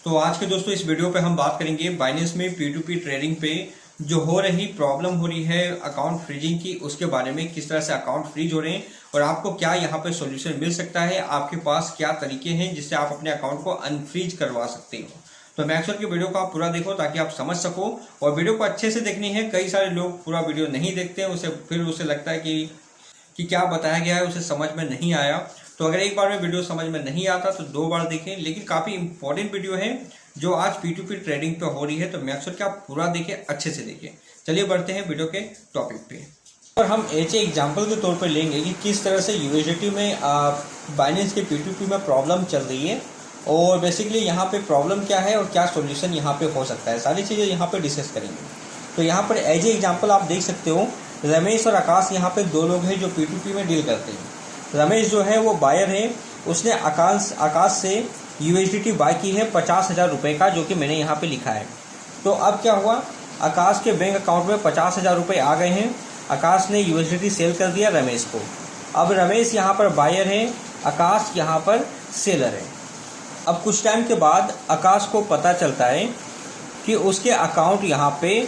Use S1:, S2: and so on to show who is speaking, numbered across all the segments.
S1: तो आज के दोस्तों इस वीडियो पे हम बात करेंगे बाइनेंस में P2P ट्रेडिंग पे जो हो रही प्रॉब्लम हो रही है अकाउंट फ्रीजिंग की, उसके बारे में किस तरह से अकाउंट फ्रीज हो रहे हैं और आपको क्या यहाँ पे सॉल्यूशन मिल सकता है, आपके पास क्या तरीके हैं जिससे आप अपने अकाउंट को अनफ्रीज करवा सकते हो। तो मैं एक्चुअल की वीडियो को आप पूरा देखो ताकि आप समझ सको, और वीडियो को अच्छे से देखनी है। कई सारे लोग पूरा वीडियो नहीं देखते हैं, उसे लगता है कि क्या बताया गया है उसे समझ में नहीं आया। तो अगर एक बार में वीडियो समझ में नहीं आता तो 2 बार देखें, लेकिन काफ़ी इंपॉर्टेंट वीडियो है जो आज P2P ट्रेडिंग पे हो रही है, तो मेक श्योर कि आप पूरा देखें, अच्छे से देखें। चलिए बढ़ते हैं वीडियो के टॉपिक पे। और हम एग्जाम्पल के तौर पर लेंगे कि किस तरह से USDT में बाइनेंस के P2P में प्रॉब्लम चल रही है और बेसिकली यहाँ पे प्रॉब्लम क्या है और क्या सोल्यूशन यहाँ पे हो सकता है, सारी चीज़ें यहाँ पे डिस्कस करेंगे। तो यहाँ पर एग्जाम्पल आप देख सकते हो, रमेश और आकाश यहाँ पे 2 लोग हैं जो P2P में डील करते हैं। रमेश जो है वो बायर है, उसने आकाश से USDT बाय की है 50,000 रुपये का, जो कि मैंने यहाँ पे लिखा है। तो अब क्या हुआ, आकाश के बैंक अकाउंट में 50,000 रुपये आ गए हैं। आकाश ने USDT सेल कर दिया रमेश को। अब रमेश यहाँ पर बायर है, आकाश यहाँ पर सेलर है। अब कुछ टाइम के बाद आकाश को पता चलता है कि उसके अकाउंट यहाँ पे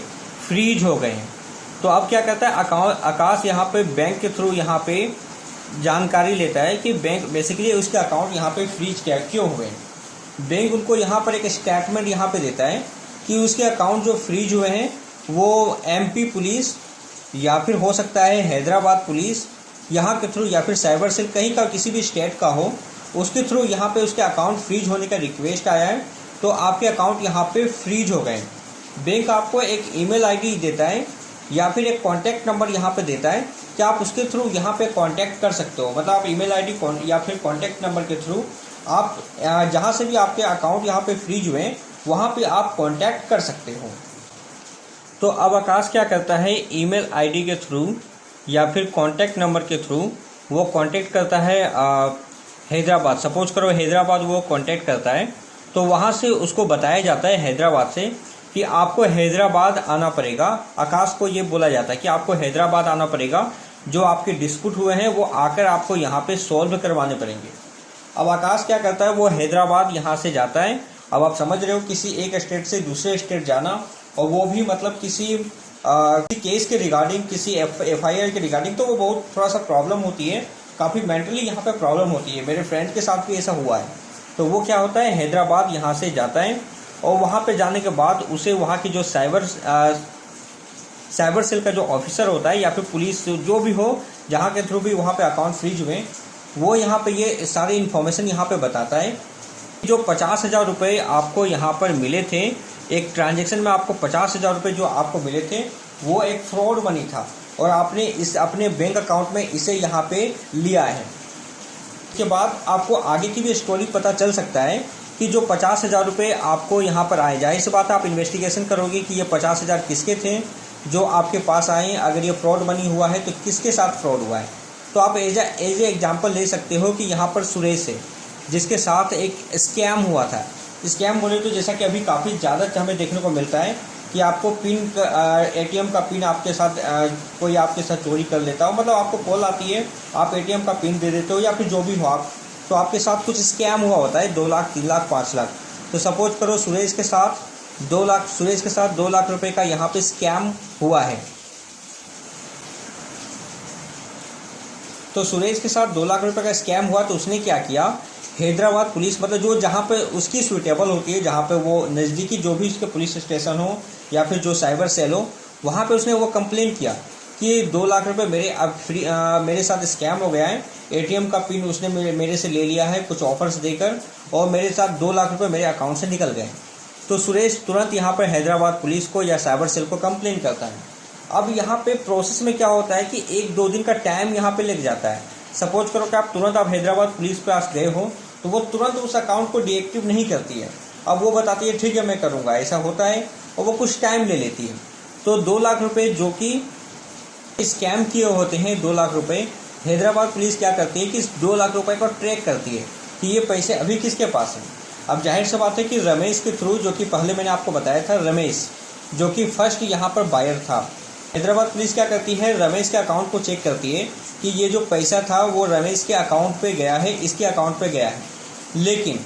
S1: फ्रीज हो गए हैं। तो अब क्या करता है, आकाश यहाँ पे बैंक के थ्रू यहाँ पे जानकारी लेता है कि बैंक बेसिकली उसके अकाउंट यहाँ पे फ्रीज क्यों हुए हैं। बैंक उनको यहाँ पर एक स्टेटमेंट यहाँ पे देता है कि उसके अकाउंट जो फ्रीज हुए हैं वो MP पुलिस या फिर हो सकता है हैदराबाद पुलिस यहाँ के थ्रू या फिर साइबर सेल कहीं का किसी भी स्टेट का हो, उसके थ्रू यहाँ पे उसके अकाउंट फ्रीज होने का रिक्वेस्ट आया है। तो आपके अकाउंट यहाँ पे फ्रीज हो गए। बैंक आपको एक ईमेल ID देता है या फिर एक कॉन्टैक्ट नंबर यहाँ पे देता है कि आप उसके थ्रू यहाँ पे कांटेक्ट कर सकते हो। मतलब आप ईमेल ID या फिर कॉन्टैक्ट नंबर के थ्रू आप जहाँ से भी आपके अकाउंट यहाँ पे फ्रीज हुए वहाँ पे आप कांटेक्ट कर सकते हो। तो अब आकाश क्या करता है, ईमेल ID के थ्रू या फिर कॉन्टैक्ट नंबर के थ्रू वो कांटेक्ट करता है हैदराबाद। सपोज करो हैदराबाद वो कांटेक्ट करता है, तो वहाँ से उसको बताया जाता है हैदराबाद से कि आपको हैदराबाद आना पड़ेगा। आकाश को ये बोला जाता है कि आपको हैदराबाद आना पड़ेगा, जो आपके डिस्प्यूट हुए हैं वो आकर आपको यहाँ पे सॉल्व करवाने पड़ेंगे। अब आकाश क्या करता है, वो हैदराबाद यहाँ से जाता है। अब आप समझ रहे हो, किसी एक स्टेट से दूसरे स्टेट जाना, और वो भी मतलब किसी केस के रिगार्डिंग, किसी FIR के रिगार्डिंग, तो वो बहुत थोड़ा सा प्रॉब्लम होती है, काफ़ी मेंटली यहाँ पे प्रॉब्लम होती है। मेरे फ्रेंड के साथ भी ऐसा हुआ है। तो वो क्या होता है, हैदराबाद यहाँ से जाता है और वहाँ पे जाने के बाद उसे वहाँ की जो साइबर सेल का जो ऑफिसर होता है या फिर पुलिस जो भी हो, जहाँ के थ्रू भी वहाँ पे अकाउंट फ्रीज हुए, वो यहाँ पे ये सारी इन्फॉर्मेशन यहाँ पे बताता है। जो 50,000 रुपये आपको यहाँ पर मिले थे, एक ट्रांजेक्शन में आपको 50,000 रुपये जो आपको मिले थे वो एक फ्रॉड मनी था और आपने इस अपने बैंक अकाउंट में इसे यहाँ पे लिया है। इसके बाद आपको आगे की भी स्टोरी पता चल सकता है कि जो 50,000 रुपये आपको यहाँ पर आए, जाहिर सी बात है आप इन्वेस्टिगेशन करोगे कि ये 50,000 किसके थे जो आपके पास आए। अगर ये फ्रॉड मनी हुआ है तो किसके साथ फ्रॉड हुआ है। तो आप एज एग्जाम्पल ले सकते हो कि यहाँ पर सुरेश है, जिसके साथ एक स्कैम हुआ था। स्कैम बोले तो जैसा कि अभी काफ़ी ज़्यादा हमें देखने को मिलता है कि आपको ATM का पिन आपके साथ कोई आपके साथ चोरी कर लेता हो। मतलब आपको कॉल आती है, आप ATM का पिन दे देते हो या फिर जो भी हो आप, तो आपके साथ कुछ स्कैम हुआ होता है 2 लाख 3 लाख 5 लाख। तो सपोज करो सुरेश के साथ 2 लाख रुपए का यहाँ पे स्कैम हुआ है। तो सुरेश के साथ 2 लाख रुपए का स्कैम हुआ, तो उसने क्या किया, हैदराबाद पुलिस, मतलब जो जहाँ पे उसकी सुइटेबल होती है, जहाँ पे वो नज़दीकी जो भी उसके पुलिस स्टेशन हो या फिर जो साइबर सेल हो, वहाँ पे उसने वो कंप्लेन किया कि 2 लाख रुपए मेरे साथ स्कैम हो गया है। ATM का पिन उसने मेरे से ले लिया है कुछ ऑफर्स देकर और मेरे साथ 2 लाख रुपए मेरे अकाउंट से निकल गए। तो सुरेश तुरंत यहाँ पर हैदराबाद पुलिस को या साइबर सेल को कंप्लेन करता है। अब यहाँ पे प्रोसेस में क्या होता है कि 1-2 दिन का टाइम यहाँ पे लग जाता है। सपोज करो कि आप हैदराबाद पुलिस के पास गए हो, तो वो तुरंत उस अकाउंट को डीएक्टिव नहीं करती है। अब वो बताती है ठीक है मैं करूँगा, ऐसा होता है, और वो कुछ टाइम ले लेती है। तो 2 लाख रुपये जो कि स्कैम किए होते हैं, 2 लाख रुपये, हैदराबाद पुलिस क्या करती है कि इस 2 लाख रुपये को ट्रैक करती है कि ये पैसे अभी किसके पास हैं। अब जाहिर सी बात है कि रमेश के थ्रू, जो कि पहले मैंने आपको बताया था, रमेश जो कि फर्स्ट यहाँ पर बायर था, हैदराबाद पुलिस क्या करती है, रमेश के अकाउंट को चेक करती है कि ये जो पैसा था वो रमेश के अकाउंट पे गया है, इसके अकाउंट पे गया है। लेकिन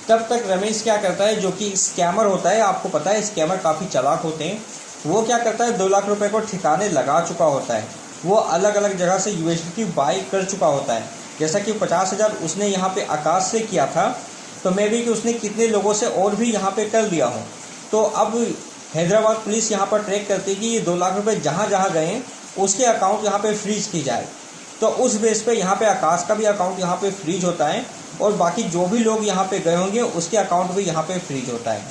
S1: तब तक रमेश क्या करता है, जो कि स्कैमर होता है, आपको पता है स्कैमर काफ़ी चालाक होते हैं, वो क्या करता है 2 लाख रुपए को ठिकाने लगा चुका होता है। वो अलग अलग जगह से यूएसडीटी बाई कर चुका होता है। जैसा कि 50,000 उसने यहाँ पे आकाश से किया था, तो मे भी कि उसने कितने लोगों से और भी यहाँ पे कर दिया हो। तो अब हैदराबाद पुलिस यहाँ पर ट्रैक करती है कि ये 2 लाख रुपए जहाँ जहाँ गए उसके अकाउंट यहाँ पे फ्रीज की जाए। तो उस बेस पे यहाँ पे आकाश का भी अकाउंट यहाँ पे फ्रीज होता है और बाकी जो भी लोग यहाँ पे गए होंगे उसके अकाउंट भी यहाँ पे फ्रीज होता है।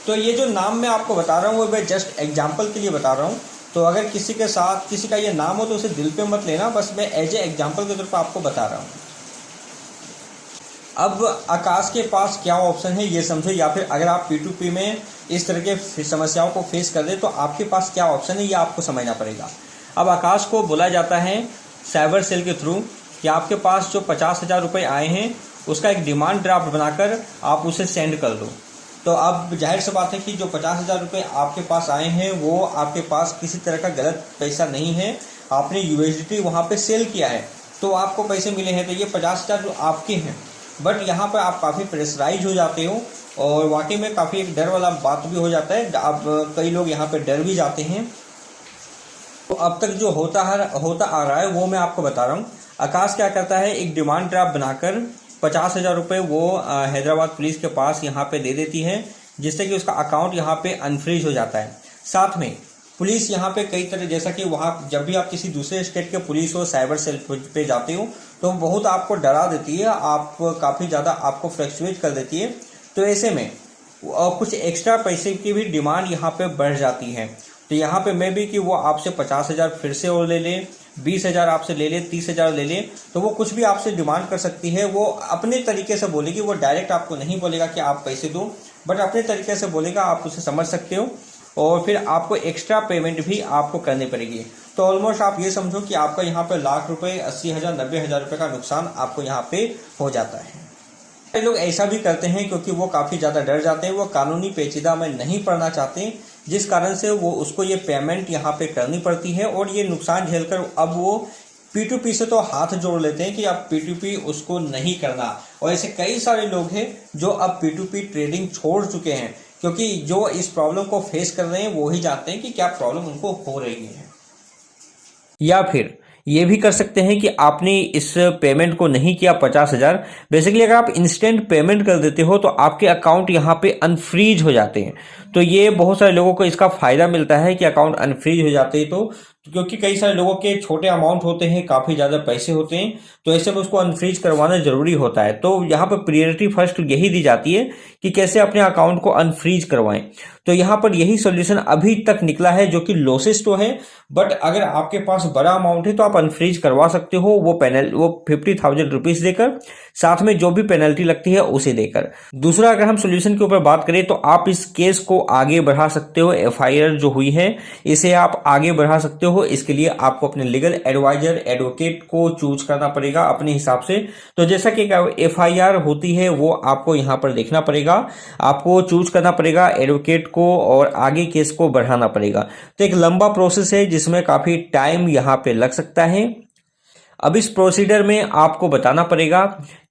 S1: तो ये जो नाम मैं आपको बता रहा हूँ वो मैं जस्ट एग्जाम्पल के लिए बता रहा हूँ। तो अगर किसी के साथ किसी का ये नाम हो तो उसे दिल पे मत लेना, बस मैं एज ए एग्जाम्पल के तौर पर आपको बता रहा हूँ। अब आकाश के पास क्या ऑप्शन है ये समझो, या फिर अगर आप P2P में इस तरह के समस्याओं को फेस कर दे तो आपके पास क्या ऑप्शन है ये आपको समझना पड़ेगा। अब आकाश को बोला जाता है साइबर सेल के थ्रू कि आपके पास जो 50,000 रुपये आए हैं उसका एक डिमांड ड्राफ्ट बनाकर आप उसे सेंड कर दो। तो अब जाहिर सी बात है कि जो 50,000 रुपये आपके पास आए हैं वो आपके पास किसी तरह का गलत पैसा नहीं है, आपने यूएसडीटी वहाँ पे सेल किया है तो आपको पैसे मिले हैं, तो ये 50,000 जो आपके हैं। बट यहाँ पर आप काफ़ी प्रेशराइज हो जाते हो और वाकई में काफ़ी एक डर वाला बात भी हो जाता है। अब कई लोग यहाँ पे डर भी जाते हैं। तो अब तक जो होता आ रहा है वो मैं आपको बता रहा हूँ। आकाश क्या करता है, एक डिमांड ड्राफ्ट बनाकर 50,000 रुपये वो हैदराबाद पुलिस के पास यहाँ पे दे देती है, जिससे कि उसका अकाउंट यहाँ पे अनफ्रीज हो जाता है। साथ में पुलिस यहाँ पे कई तरह, जैसा कि वहाँ जब भी आप किसी दूसरे स्टेट के पुलिस हो साइबर सेल पे जाते हो तो बहुत आपको डरा देती है, आप काफ़ी ज़्यादा आपको फ्लक्चुएट कर देती है। तो ऐसे में कुछ एक्स्ट्रा पैसे की भी डिमांड यहाँ पे बढ़ जाती है। तो यहाँ पे मैं भी कि वो आपसे 50,000 फिर से और ले ले, 20,000 आपसे ले ले, 30,000 ले ले, तो वो कुछ भी आपसे डिमांड कर सकती है। वो अपने तरीके से बोलेगी, वो डायरेक्ट आपको नहीं बोलेगा कि आप पैसे दो, बट अपने तरीके से बोलेगा, आप उसे समझ सकते हो। और फिर आपको एक्स्ट्रा पेमेंट भी आपको करनी पड़ेगी। तो ऑलमोस्ट आप ये समझो कि आपका यहाँ पे लाख रुपए, 80,000, 90,000 रुपये का नुकसान आपको यहाँ पे हो जाता है। कई लोग ऐसा भी करते हैं क्योंकि वो काफ़ी ज़्यादा डर जाते हैं, वो कानूनी पेचीदा में नहीं पड़ना चाहते, जिस कारण से वो उसको ये पेमेंट यहाँ पे करनी पड़ती है और ये नुकसान झेलकर अब वो P2P से तो हाथ जोड़ लेते हैं कि अब P2P उसको नहीं करना। और ऐसे कई सारे लोग हैं जो अब P2P ट्रेडिंग छोड़ चुके हैं, क्योंकि जो इस प्रॉब्लम को फेस कर रहे हैं वो ही जानते हैं कि क्या प्रॉब्लम उनको हो रही है। या फिर ये भी कर सकते हैं कि आपने इस पेमेंट को नहीं किया 50,000, बेसिकली अगर आप इंस्टेंट पेमेंट कर देते हो तो आपके अकाउंट यहाँ पे अनफ्रीज हो जाते हैं। तो ये बहुत सारे लोगों को इसका फायदा मिलता है कि अकाउंट अनफ्रीज हो जाते हैं, तो क्योंकि कई सारे लोगों के छोटे अमाउंट होते हैं, काफ़ी ज़्यादा पैसे होते हैं, तो ऐसे में उसको अनफ्रीज करवाना ज़रूरी होता है। तो यहाँ पर प्रियोरिटी फर्स्ट यही दी जाती है कि कैसे अपने अकाउंट को अनफ्रीज करवाएं। तो यहाँ पर यही सॉल्यूशन अभी तक निकला है, जो कि लॉसेस तो है, बट अगर आपके पास बड़ा अमाउंट है तो आप अनफ्रीज करवा सकते हो, वो 50,000 रुपीज़ देकर, साथ में जो भी पेनल्टी लगती है उसे देकर। दूसरा, अगर हम सॉल्यूशन के ऊपर बात करें तो आप इस केस को आगे बढ़ा सकते हो। FIR जो हुई है इसे आप आगे बढ़ा सकते हो। इसके लिए आपको अपने लीगल एडवाइजर, एडवोकेट को चूज करना पड़ेगा अपने हिसाब से। तो जैसा कि FIR होती है वो आपको यहाँ पर देखना पड़ेगा, आपको चूज करना पड़ेगा एडवोकेट को और आगे केस को बढ़ाना पड़ेगा। तो एक लंबा प्रोसेस है जिसमें काफी टाइम यहाँ पे लग सकता है। अब इस प्रोसीजर में आपको बताना पड़ेगा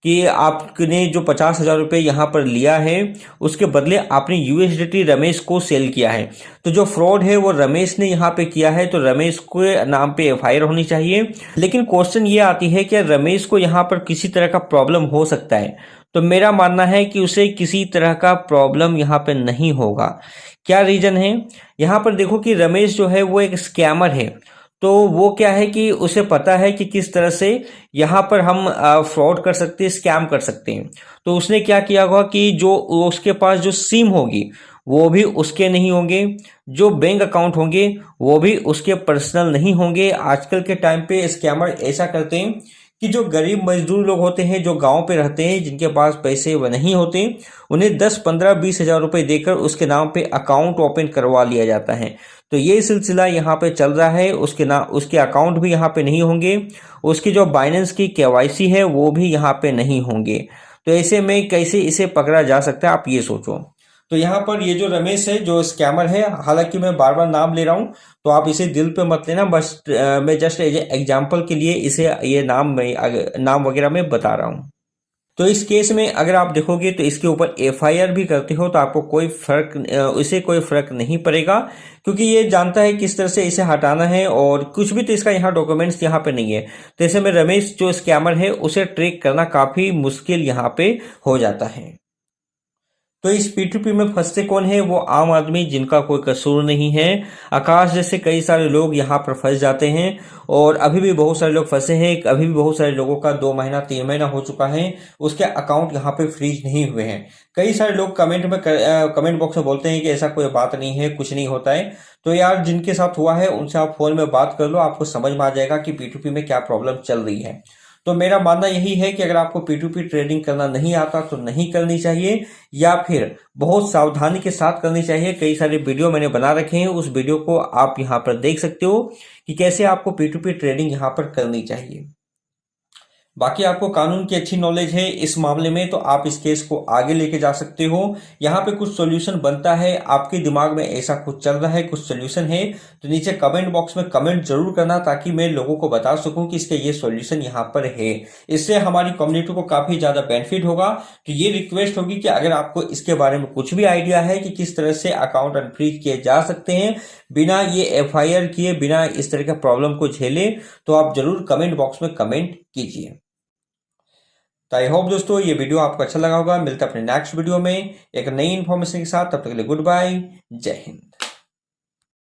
S1: कि आपने जो 50,000 रुपये यहाँ पर लिया है उसके बदले आपने USDT रमेश को सेल किया है। तो जो फ्रॉड है वो रमेश ने यहाँ पे किया है, तो रमेश के नाम पे FIR होनी चाहिए। लेकिन क्वेश्चन ये आती है कि रमेश को यहाँ पर किसी तरह का प्रॉब्लम हो सकता है, तो मेरा मानना है कि उसे किसी तरह का प्रॉब्लम यहाँ पे नहीं होगा। क्या रीजन है? यहाँ पर देखो कि रमेश जो है वो एक स्कैमर है। तो वो क्या है कि उसे पता है कि किस तरह से यहाँ पर हम फ्रॉड कर सकते हैं, स्कैम कर सकते हैं। तो उसने क्या किया होगा कि जो उसके पास जो सिम होगी वो भी उसके नहीं होंगे, जो बैंक अकाउंट होंगे वो भी उसके पर्सनल नहीं होंगे। आजकल के टाइम पे स्कैमर ऐसा करते हैं कि जो गरीब मजदूर लोग होते हैं, जो गांव पे रहते हैं, जिनके पास पैसे वह नहीं होते, उन्हें 10, 15, 20,000 रुपये देकर उसके नाम पे अकाउंट ओपन करवा लिया जाता है। तो ये सिलसिला यहाँ पे चल रहा है। उसके अकाउंट भी यहाँ पे नहीं होंगे, उसकी जो बाइनेंस की KYC है वो भी यहाँ पे नहीं होंगे। तो ऐसे में कैसे इसे पकड़ा जा सकता है, आप ये सोचो। तो यहाँ पर ये जो रमेश है, जो स्कैमर है, हालांकि मैं बार बार नाम ले रहा हूँ तो आप इसे दिल पे मत लेना, बस मैं जस्ट एग्जाम्पल के लिए इसे ये नाम वगैरह मैं बता रहा हूँ। तो इस केस में अगर आप देखोगे तो इसके ऊपर एफआईआर भी करते हो तो आपको कोई फर्क इससे कोई फर्क नहीं पड़ेगा, क्योंकि ये जानता है किस तरह से इसे हटाना है और कुछ भी तो इसका यहाँ डॉक्यूमेंट्स यहाँ पे नहीं है। तो ऐसे में रमेश जो स्कैमर है उसे ट्रैक करना काफी मुश्किल यहाँ पे हो जाता है। तो इस P2P में फंसते कौन है? वो आम आदमी जिनका कोई कसूर नहीं है। आकाश जैसे कई सारे लोग यहाँ पर फंस जाते हैं और अभी भी बहुत सारे लोग फंसे हैं। अभी भी बहुत सारे लोगों का 2 महीना 3 महीना हो चुका है, उसके अकाउंट यहाँ पे फ्रीज नहीं हुए हैं। कई सारे लोग कमेंट बॉक्स में बोलते हैं कि ऐसा कोई बात नहीं है, कुछ नहीं होता है। तो यार जिनके साथ हुआ है उनसे आप फोन में बात कर लो, आपको समझ में आ जाएगा कि P2P में क्या प्रॉब्लम चल रही है। तो मेरा मानना यही है कि अगर आपको P2P ट्रेडिंग करना नहीं आता तो नहीं करनी चाहिए, या फिर बहुत सावधानी के साथ करनी चाहिए। कई सारे वीडियो मैंने बना रखे हैं, उस वीडियो को आप यहाँ पर देख सकते हो कि कैसे आपको P2P ट्रेडिंग यहाँ पर करनी चाहिए। बाकी आपको कानून की अच्छी नॉलेज है इस मामले में, तो आप इस केस को आगे लेके जा सकते हो। यहाँ पे कुछ सॉल्यूशन बनता है, आपके दिमाग में ऐसा कुछ चल रहा है, कुछ सॉल्यूशन है, तो नीचे कमेंट बॉक्स में कमेंट जरूर करना, ताकि मैं लोगों को बता सकूं कि इसके ये सॉल्यूशन यहाँ पर है। इससे हमारी कम्युनिटी को काफी ज्यादा बेनिफिट होगा। तो ये रिक्वेस्ट होगी कि अगर आपको इसके बारे में कुछ भी आइडिया है कि किस तरह से अकाउंट अनफ्रीज किए जा सकते हैं बिना ये एफआईआर किए, बिना इस तरह के प्रॉब्लम को झेले, तो आप जरूर कमेंट बॉक्स में कमेंट कीजिए। तो आई होप दोस्तों ये वीडियो आपको अच्छा लगा होगा। मिलता है अपने नेक्स्ट वीडियो में एक नई इन्फॉर्मेशन के साथ, तब तक के लिए गुड बाय, जय हिंद।